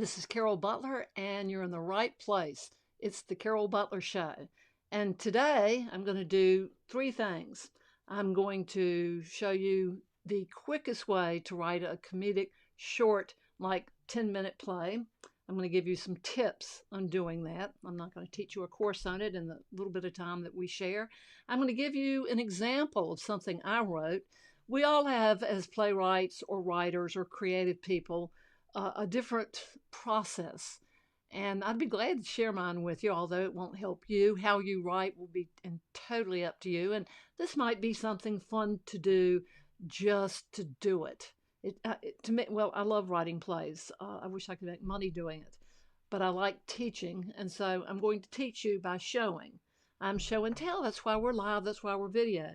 This is Carol Butler, and you're in the right place. It's the Carol Butler Show. And today I'm going to do three things. I'm going to show you the quickest way to write a comedic short, like 10-minute play. I'm going to give you some tips on doing that. I'm not going to teach you a course on it in the little bit of time that we share. I'm going to give you an example of something I wrote. We all have, as playwrights or writers or creative people, a different process. And I'd be glad to share mine with you, although it won't help you. How you write will be totally up to you. And this might be something fun to do just to do it. To me, well, I love writing plays. I wish I could make money doing it. But I like teaching. And so I'm going to teach you by showing. I'm show and tell. That's why we're live. That's why we're video.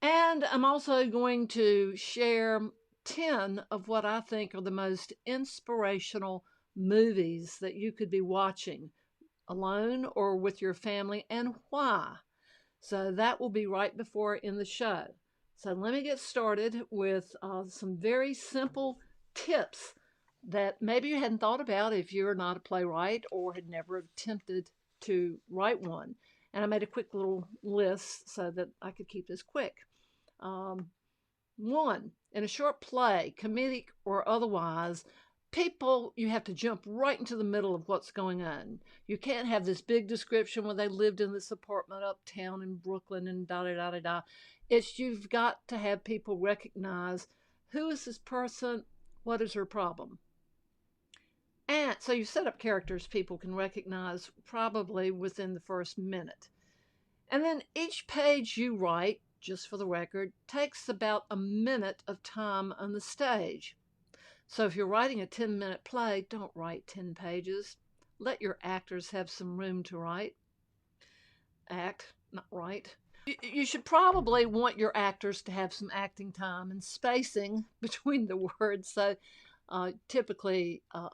And I'm also going to share 10 of what I think are the most inspirational movies that you could be watching alone or with your family, and why. So that will be right before in the show. So let me get started with some very simple tips that maybe you hadn't thought about if you're not a playwright or had never attempted to write one. And I made a quick little list so that I could keep this quick. One, in a short play, comedic or otherwise, you have to jump right into the middle of what's going on. You can't have this big description where they lived in this apartment uptown in Brooklyn and da-da-da-da-da. You've got to have people recognize, who is this person? What is her problem? And so you set up characters people can recognize probably within the first minute. And then each page you write, just for the record, takes about a minute of time on the stage. So if you're writing a 10-minute play, don't write 10 pages. Let your actors have some room to write. Act, not write. You should probably want your actors to have some acting time and spacing between the words. So typically a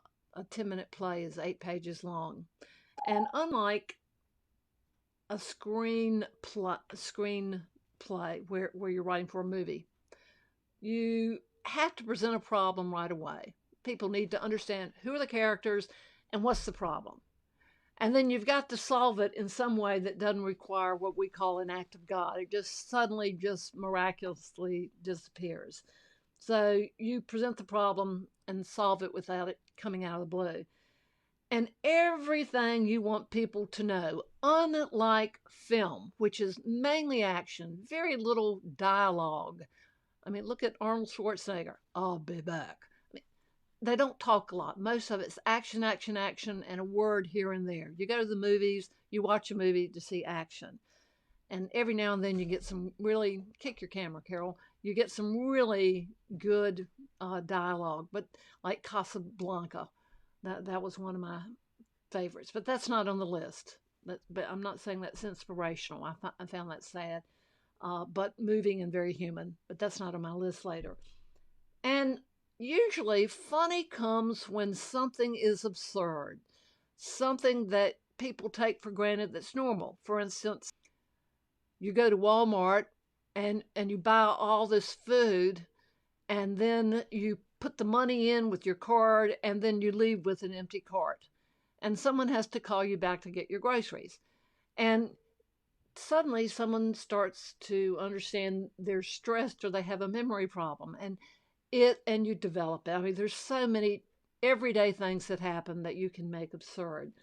10-minute play is 8 pages long. And unlike a screenplay where you're writing for a movie, you have to present a problem right away. People need to understand who are the characters and what's the problem. And then you've got to solve it in some way that doesn't require what we call an act of God. It just suddenly, just miraculously disappears. So you present the problem and solve it without it coming out of the blue. And everything you want people to know, unlike film, which is mainly action, very little dialogue. I mean, look at Arnold Schwarzenegger. I'll be back. I mean, they don't talk a lot. Most of it's action, action, action, and a word here and there. You go to the movies, you watch a movie to see action. And every now and then you get some really, kick your camera, Carol, you get some really good dialogue, but like Casablanca. That was one of my favorites, but that's not on the list. But I'm not saying that's inspirational. I found that sad. But moving and very human, but that's not on my list later. And usually funny comes when something is absurd, something that people take for granted that's normal. For instance, you go to Walmart and you buy all this food, and then you put the money in with your card, and then you leave with an empty cart. And someone has to call you back to get your groceries. And suddenly someone starts to understand they're stressed or they have a memory problem, and you develop it. I mean, there's so many everyday things that happen that you can make absurd,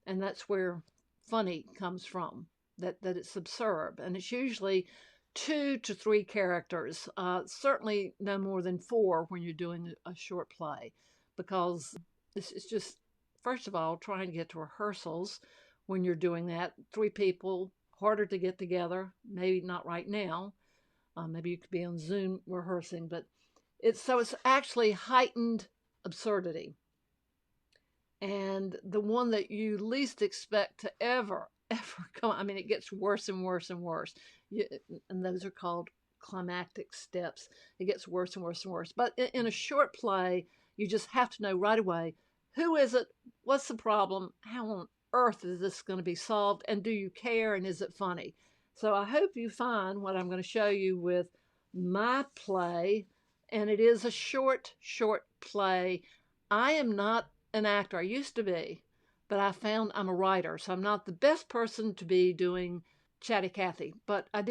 and that's where funny comes from, that it's absurd. And it's usually 2 to 3 characters, certainly no more than 4 when you're doing a short play, because this is just, first of all, trying to get to rehearsals. When you're doing that, 3 people, harder to get together, maybe not right now. Maybe you could be on Zoom rehearsing, but it's actually heightened absurdity. And the one that you least expect to ever come, I mean, it gets worse and worse and worse. And those are called climactic steps. It gets worse and worse and worse. But in a short play, you just have to know right away, who is it? What's the problem? How on earth is this going to be solved? And do you care? And is it funny? So I hope you find what I'm going to show you with my play. And it is a short play. I am not an actor. I used to be, but I found I'm a writer, so I'm not the best person to be doing Chatty Cathy. But I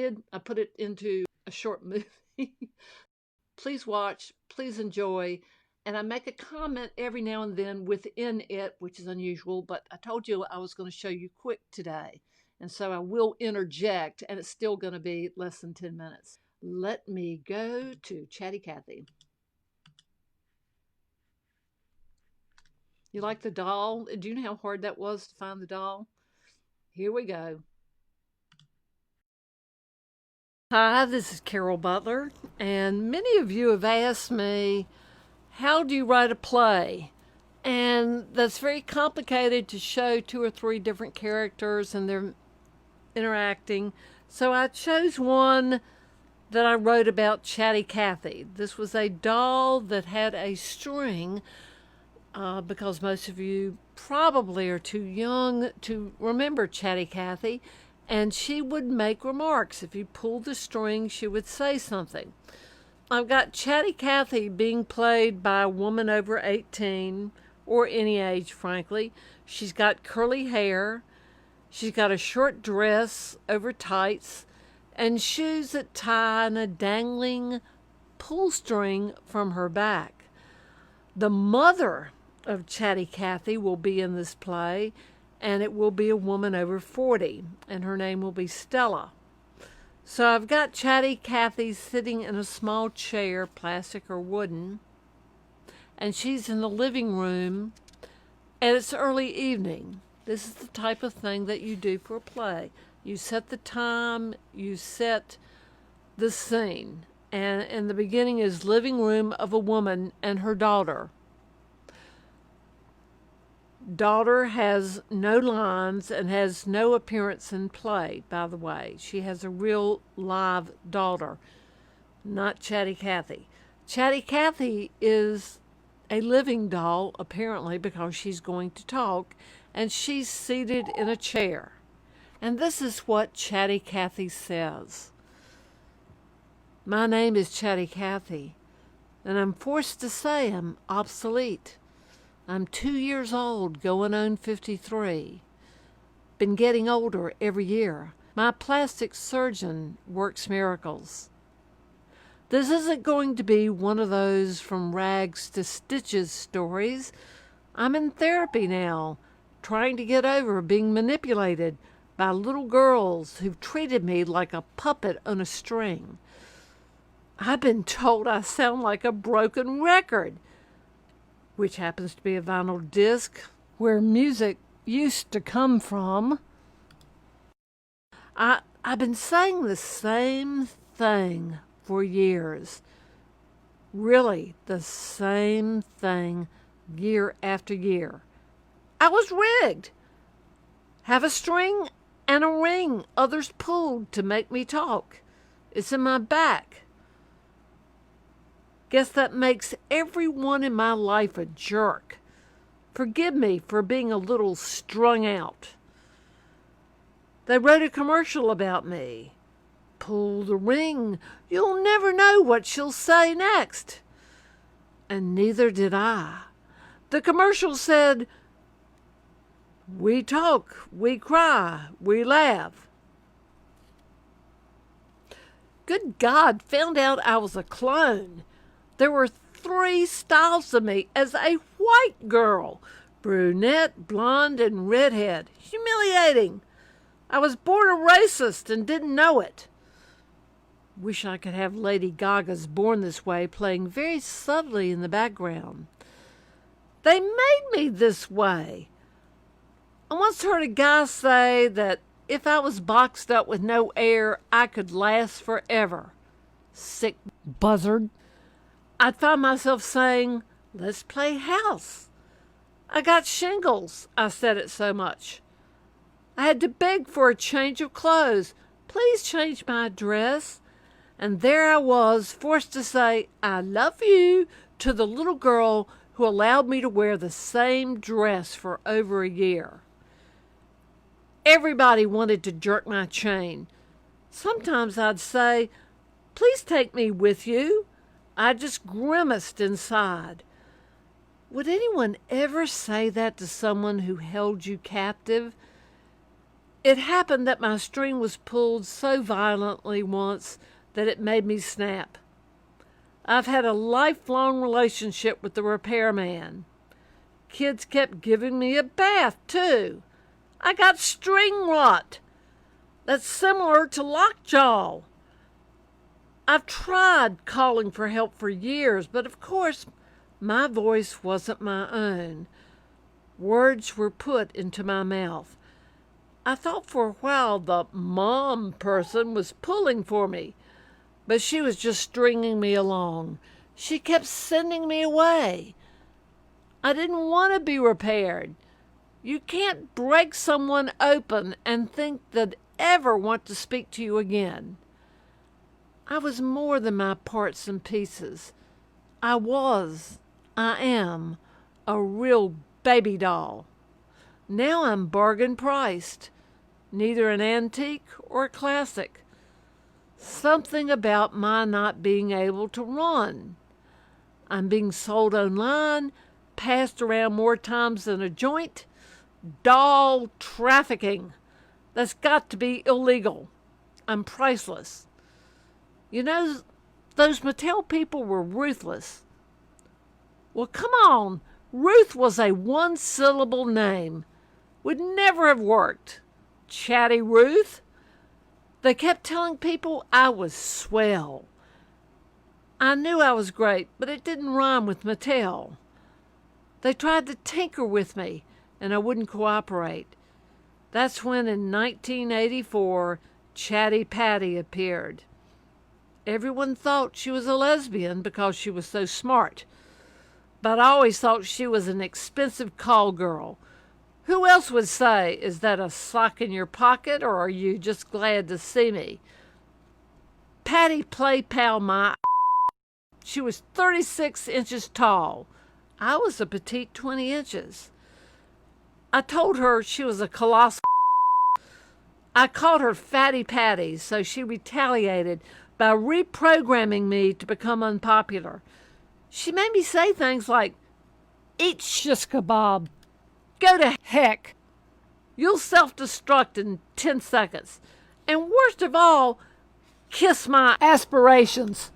put it into a short movie. Please watch, please enjoy. And I make a comment every now and then within it, which is unusual, but I told you I was going to show you quick today. And so I will interject, and it's still going to be less than 10 minutes. Let me go to Chatty Cathy. You like the doll? Do you know how hard that was to find the doll? Here we go. Hi, this is Carol Butler, and many of you have asked me, how do you write a play? And that's very complicated to show 2 or 3 different characters and they're interacting. So I chose one that I wrote about, Chatty Cathy. This was a doll that had a string because most of you probably are too young to remember Chatty Cathy. And she would make remarks. If you pulled the string, she would say something. I've got Chatty Cathy being played by a woman over 18, or any age, frankly. She's got curly hair. She's got a short dress over tights and shoes that tie on a dangling pull string from her back. The mother of Chatty Cathy will be in this play, and it will be a woman over 40, and her name will be Stella. So I've got Chatty Cathy sitting in a small chair, plastic or wooden, and she's in the living room, and it's early evening. This is the type of thing that you do for a play. You set the time, you set the scene, and in the beginning is living room of a woman and her daughter. Daughter has no lines and has no appearance in play, by the way. She has a real live daughter, not Chatty Cathy. Chatty Cathy is a living doll, apparently, because she's going to talk, and she's seated in a chair. And this is what Chatty Cathy says. My name is Chatty Cathy, and I'm forced to say I'm obsolete. I'm 2 years old, going on 53. Been getting older every year. My plastic surgeon works miracles. This isn't going to be one of those from rags to stitches stories. I'm in therapy now, trying to get over being manipulated by little girls who've treated me like a puppet on a string. I've been told I sound like a broken record, which happens to be a vinyl disc where music used to come from. I've been saying the same thing for years. Really, the same thing year after year. I was rigged. Have a string and a ring others pulled to make me talk. It's in my back. Guess that makes everyone in my life a jerk. Forgive me for being a little strung out. They wrote a commercial about me. Pull the ring. You'll never know what she'll say next. And neither did I. The commercial said, we talk, we cry, we laugh. Good God, found out I was a clone. There were 3 styles of me as a white girl. Brunette, blonde, and redhead. Humiliating. I was born a racist and didn't know it. Wish I could have Lady Gaga's Born This Way playing very subtly in the background. They made me this way. I once heard a guy say that if I was boxed up with no air, I could last forever. Sick buzzard. I'd find myself saying, let's play house. I got shingles, I said it so much. I had to beg for a change of clothes. Please change my dress. And there I was, forced to say, I love you, to the little girl who allowed me to wear the same dress for over a year. Everybody wanted to jerk my chain. Sometimes I'd say, please take me with you. I just grimaced inside. Would anyone ever say that to someone who held you captive? It happened that my string was pulled so violently once that it made me snap. I've had a lifelong relationship with the repairman. Kids kept giving me a bath, too. I got string rot. That's similar to lockjaw. I've tried calling for help for years, but of course, my voice wasn't my own. Words were put into my mouth. I thought for a while the mom person was pulling for me, but she was just stringing me along. She kept sending me away. I didn't want to be repaired. You can't break someone open and think they'd ever want to speak to you again. I was more than my parts and pieces. I am, a real baby doll. Now I'm bargain priced, neither an antique or a classic. Something about my not being able to run. I'm being sold online, passed around more times than a joint. Doll trafficking. That's got to be illegal. I'm priceless. You know, those Mattel people were ruthless. Well, come on. Ruth was a one-syllable name. Would never have worked. Chatty Ruth? They kept telling people I was swell. I knew I was great, but it didn't rhyme with Mattel. They tried to tinker with me, and I wouldn't cooperate. That's when, in 1984, Chatty Cathy appeared. Everyone thought she was a lesbian because she was so smart, but I always thought she was an expensive call girl. Who else would say, is that a sock in your pocket, or are you just glad to see me? Patty play pal my She was 36 inches tall. I was a petite 20 inches. I told her she was a colossal. I called her Fatty Patty, so she retaliated by reprogramming me to become unpopular. She made me say things like, eat shish kebab, go to heck, you'll self-destruct in 10 seconds, and worst of all, kiss my aspirations.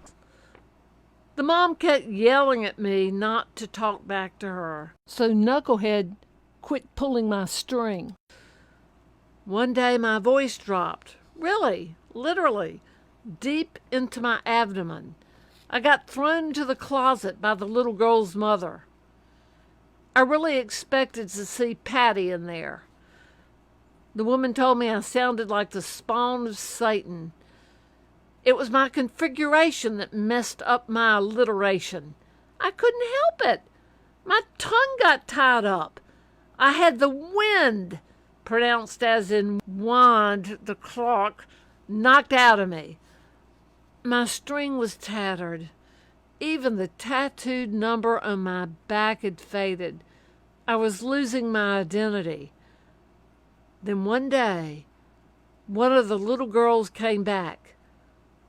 The mom kept yelling at me not to talk back to her, so Knucklehead quit pulling my string. One day my voice dropped, really, literally, deep into my abdomen. I got thrown into the closet by the little girl's mother. I really expected to see Patty in there. The woman told me I sounded like the spawn of Satan. It was my configuration that messed up my alliteration. I couldn't help it. My tongue got tied up. I had the wind, pronounced as in wand, the clock, knocked out of me. My string was tattered. Even the tattooed number on my back had faded. I was losing my identity. Then one day, one of the little girls came back.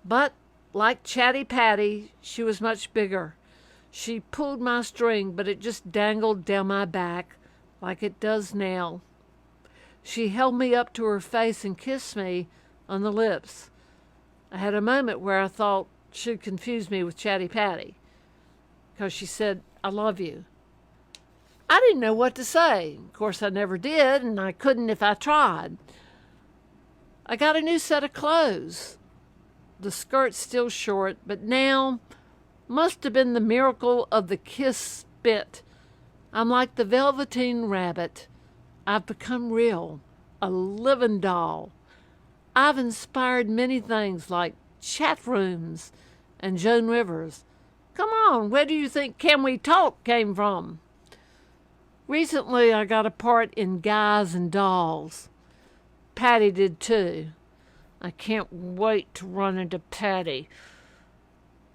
But, like Chatty Cathy, she was much bigger. She pulled my string, but it just dangled down my back, like it does now. She held me up to her face and kissed me on the lips. I had a moment where I thought she'd confuse me with Chatty Cathy, because she said, I love you. I didn't know what to say. Of course, I never did, and I couldn't if I tried. I got a new set of clothes. The skirt's still short, but now must have been the miracle of the kiss spit. I'm like the Velveteen Rabbit. I've become real, a living doll. I've inspired many things like chat rooms and Joan Rivers. Come on, where do you think Can We Talk came from? Recently, I got a part in Guys and Dolls. Patty did too. I can't wait to run into Patty.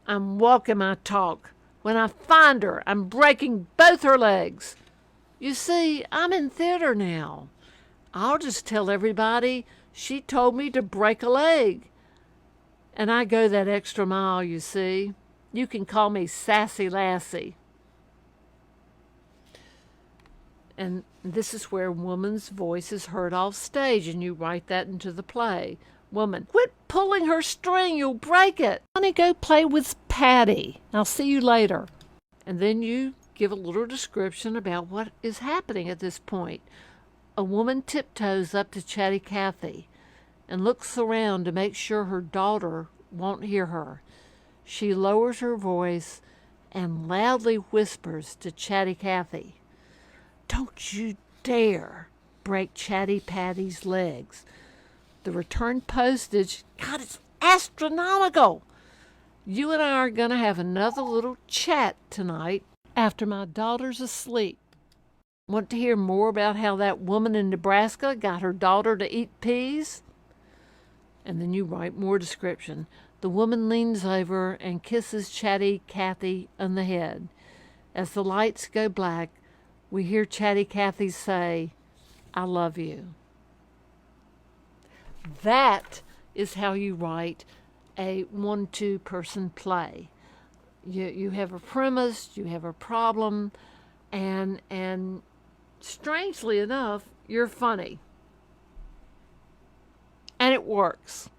I'm walking my talk. When I find her, I'm breaking both her legs. You see, I'm in theater now. I'll just tell everybody she told me to break a leg. And I go that extra mile, you see. You can call me Sassy Lassie. And this is where woman's voice is heard off stage, and you write that into the play. Woman, quit pulling her string, you'll break it. Honey, go play with Patty. I'll see you later. And then you give a little description about what is happening at this point. A woman tiptoes up to Chatty Cathy and looks around to make sure her daughter won't hear her. She lowers her voice and loudly whispers to Chatty Cathy, "Don't you dare break Chatty Patty's legs. The return postage, God, it's astronomical. You and I are going to have another little chat tonight after my daughter's asleep. Want to hear more about how that woman in Nebraska got her daughter to eat peas?" And then you write more description. The woman leans over and kisses Chatty Cathy on the head. As the lights go black, we hear Chatty Cathy say, "I love you." That is how you write a 1-2 person play. You have a premise, you have a problem, and strangely enough, you're funny. And it works.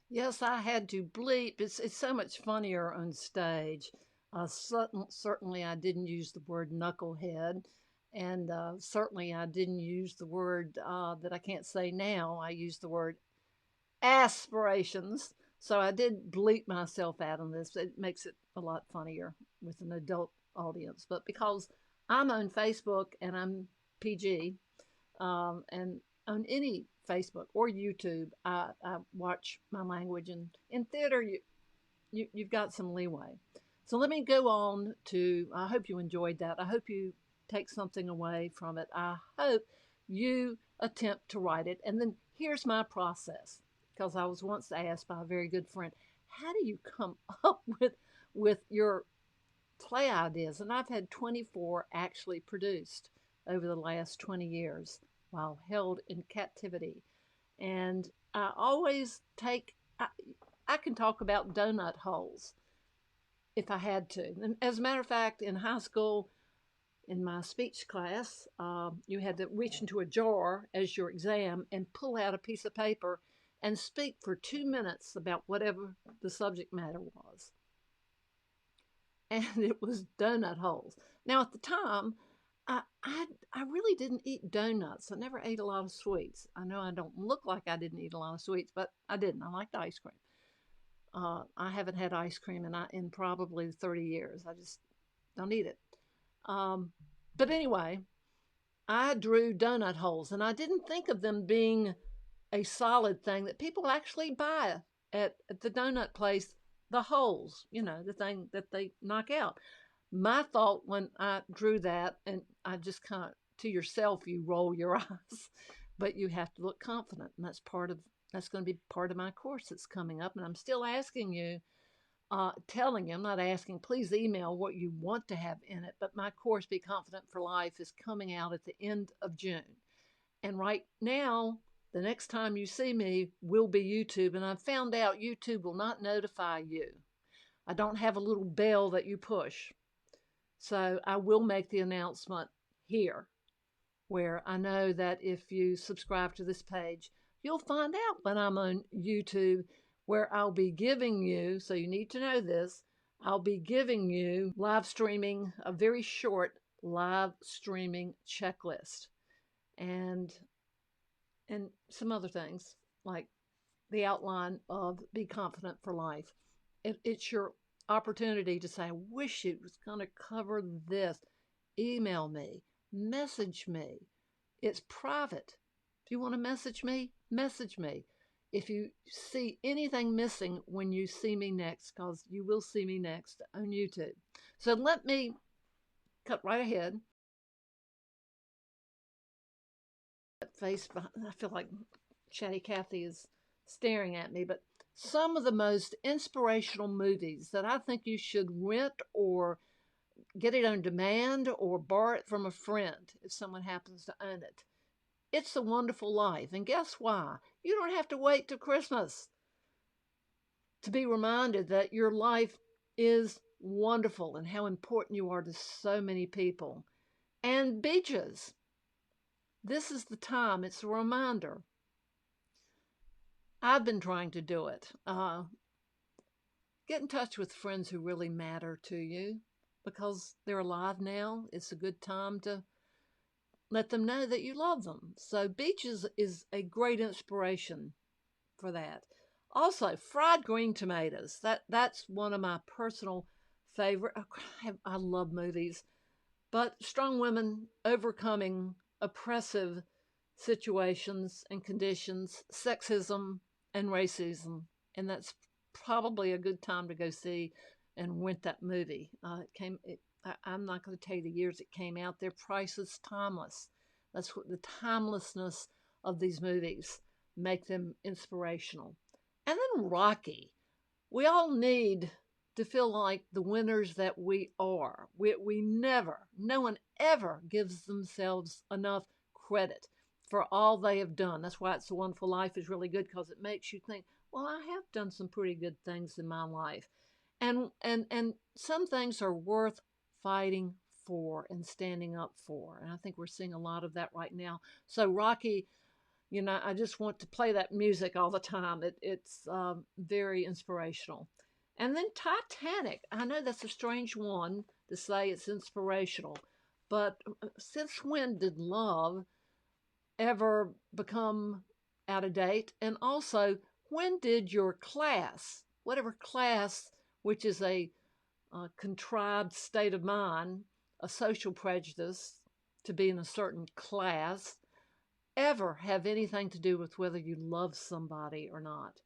Yes, I had to bleep. It's so much funnier on stage. Certainly, I didn't use the word knucklehead, and certainly I didn't use the word that I can't say now. I used the word aspirations. So I did bleep myself out on this. It makes it a lot funnier with an adult audience. But because I'm on Facebook and I'm PG, and on any Facebook or YouTube, I watch my language. And in theater, you've got some leeway. So let me go on to, I hope you enjoyed that. I hope you take something away from it. I hope you attempt to write it. And then here's my process, because I was once asked by a very good friend, how do you come up with your play ideas? And I've had 24 actually produced over the last 20 years while held in captivity. And I always I can talk about donut holes if I had to. And as a matter of fact, in high school, in my speech class, you had to reach into a jar as your exam and pull out a piece of paper and speak for 2 minutes about whatever the subject matter was. And it was donut holes. Now, at the time, I really didn't eat donuts. I never ate a lot of sweets. I know I don't look like I didn't eat a lot of sweets, but I didn't. I liked ice cream. I haven't had ice cream in probably 30 years. I just don't eat it. Um, but anyway, I drew donut holes, and I didn't think of them being a solid thing that people actually buy at the donut place. The holes, the thing that they knock out. My thought when I drew that, and I just kind of, to yourself, you roll your eyes, but you have to look confident, and that's going to be part of my course that's coming up, and I'm still asking you, telling you, I'm not asking, please email what you want to have in it, but my course, Be Confident for Life, is coming out at the end of June. And right now, the next time you see me will be YouTube, and I've found out YouTube will not notify you. I don't have a little bell that you push. So I will make the announcement here, where I know that if you subscribe to this page, you'll find out when I'm on YouTube, where I'll be giving you, so you need to know this, I'll be giving you live streaming, a very short live streaming checklist, and some other things like the outline of Be Confident for Life. It's your opportunity to say, I wish it was going to cover this. Email me, message me. It's private. If you want to message me, message me. If you see anything missing when you see me next, because you will see me next on YouTube. So let me cut right ahead. That face, I feel like Chatty Cathy is staring at me, but some of the most inspirational movies that I think you should rent or get it on demand or borrow it from a friend if someone happens to own it. It's a Wonderful Life. And guess why? You don't have to wait till Christmas to be reminded that your life is wonderful and how important you are to so many people. And beaches. This is the time, it's a reminder. I've been trying to do it. Get in touch with friends who really matter to you because they're alive now. It's a good time to let them know that you love them. So, beaches is a great inspiration for that. Also, fried green tomatoes. That's one of my personal favorite. I love movies, but strong women overcoming oppressive situations and conditions, sexism and racism, and that's probably a good time to go see and rent that movie. I'm not going to tell you the years it came out. Their price is timeless. That's what the timelessness of these movies make them inspirational. And then Rocky. We all need to feel like the winners that we are. We never, no one ever gives themselves enough credit for all they have done. That's why It's a Wonderful Life is really good because it makes you think, well, I have done some pretty good things in my life. And some things are worth fighting for and standing up for. And I think we're seeing a lot of that right now. So Rocky, I just want to play that music all the time. It's very inspirational. And then Titanic. I know that's a strange one to say it's inspirational, but since when did love ever become out of date? And also, when did your class, whatever class, which is a contrived state of mind, a social prejudice to be in a certain class, ever have anything to do with whether you love somebody or not?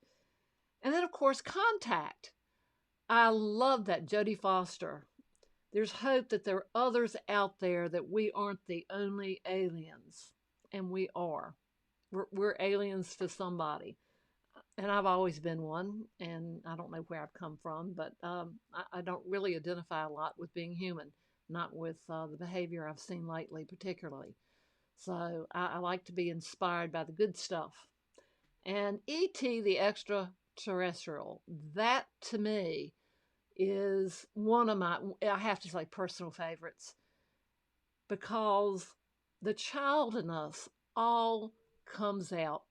And then, of course, Contact. I love that, Jodie Foster. There's hope that there are others out there, that we aren't the only aliens. And we are. We're aliens to somebody. And I've always been one, and I don't know where I've come from, but I don't really identify a lot with being human, not with the behavior I've seen lately, particularly. So I like to be inspired by the good stuff. And E.T. the Extraterrestrial, that to me is one of my, I have to say, personal favorites, because the child in us all comes out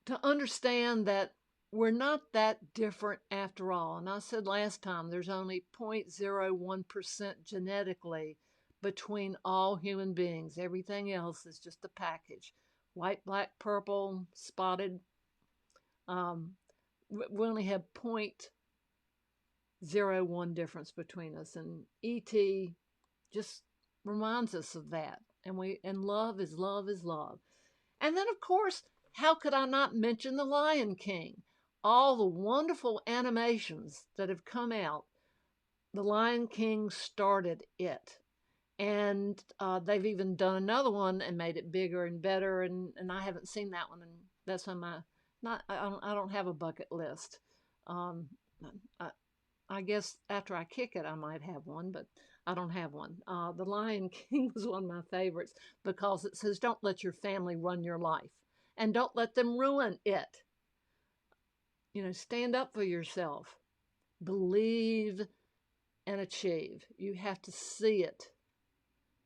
to understand that we're not that different after all. And I said last time, there's only 0.01% genetically between all human beings. Everything else is just a package. White, black, purple, spotted. Um, we only have 0.01 difference between us. And E.T. just reminds us of that. And love is love is love. And then, of course, how could I not mention The Lion King? All the wonderful animations that have come out. The Lion King started it. And they've even done another one and made it bigger and better. And I haven't seen that one. And that's on my, not, I don't have a bucket list. Um, I, I guess after I kick it, I might have one, but I don't have one. The Lion King was one of my favorites because it says, don't let your family run your life and don't let them ruin it. Stand up for yourself, believe and achieve. You have to see it.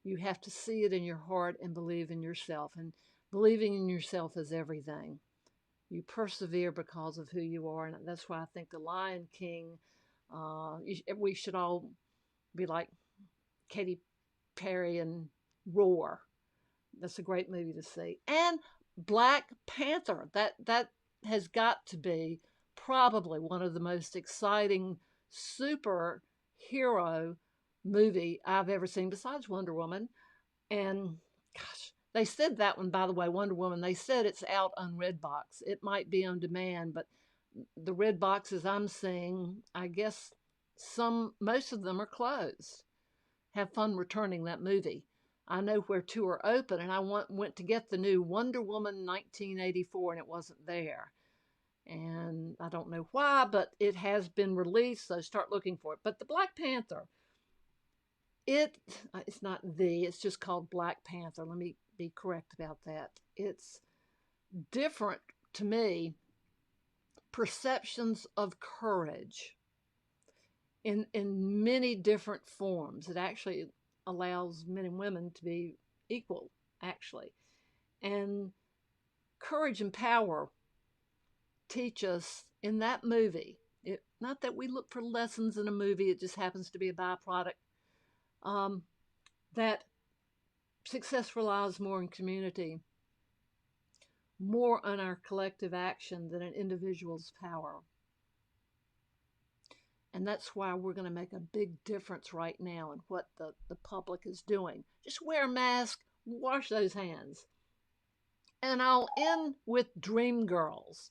You have to see it in your heart and believe in yourself. And believing in yourself is everything. You persevere because of who you are. And that's why I think The Lion King, we should all be like Katy Perry and Roar. That's a great movie to see. And Black Panther. That has got to be probably one of the most exciting superhero movie I've ever seen, besides Wonder Woman. And gosh, they said that one, by the way, Wonder Woman, they said it's out on Redbox. It might be on demand, but the red boxes I'm seeing, I guess most of them are closed. Have fun returning that movie. I know where two are open, and I went to get the new Wonder Woman 1984, and it wasn't there. And I don't know why, but it has been released, so start looking for it. But the Black Panther, it's not it's just called Black Panther. Let me be correct about that. It's different to me. Perceptions of courage. in many different forms. It actually allows men and women to be equal, actually. And courage and power teach us in that movie. Not that we look for lessons in a movie, it just happens to be a byproduct. Um, that success relies more in community, more on our collective action than an individual's power. And that's why we're going to make a big difference right now in what the public is doing. Just wear a mask, wash those hands. And I'll end with Dreamgirls.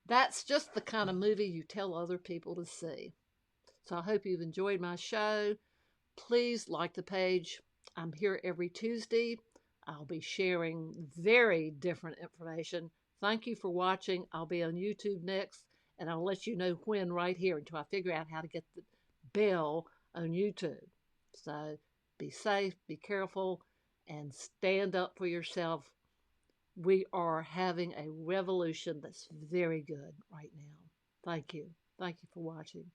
That's just the kind of movie you tell other people to see. So I hope you've enjoyed my show. Please like the page. I'm here every Tuesday. I'll be sharing very different information. Thank you for watching. I'll be on YouTube next, and I'll let you know when right here until I figure out how to get the bell on YouTube. So be safe, be careful, and stand up for yourself. We are having a revolution that's very good right now. Thank you. Thank you for watching.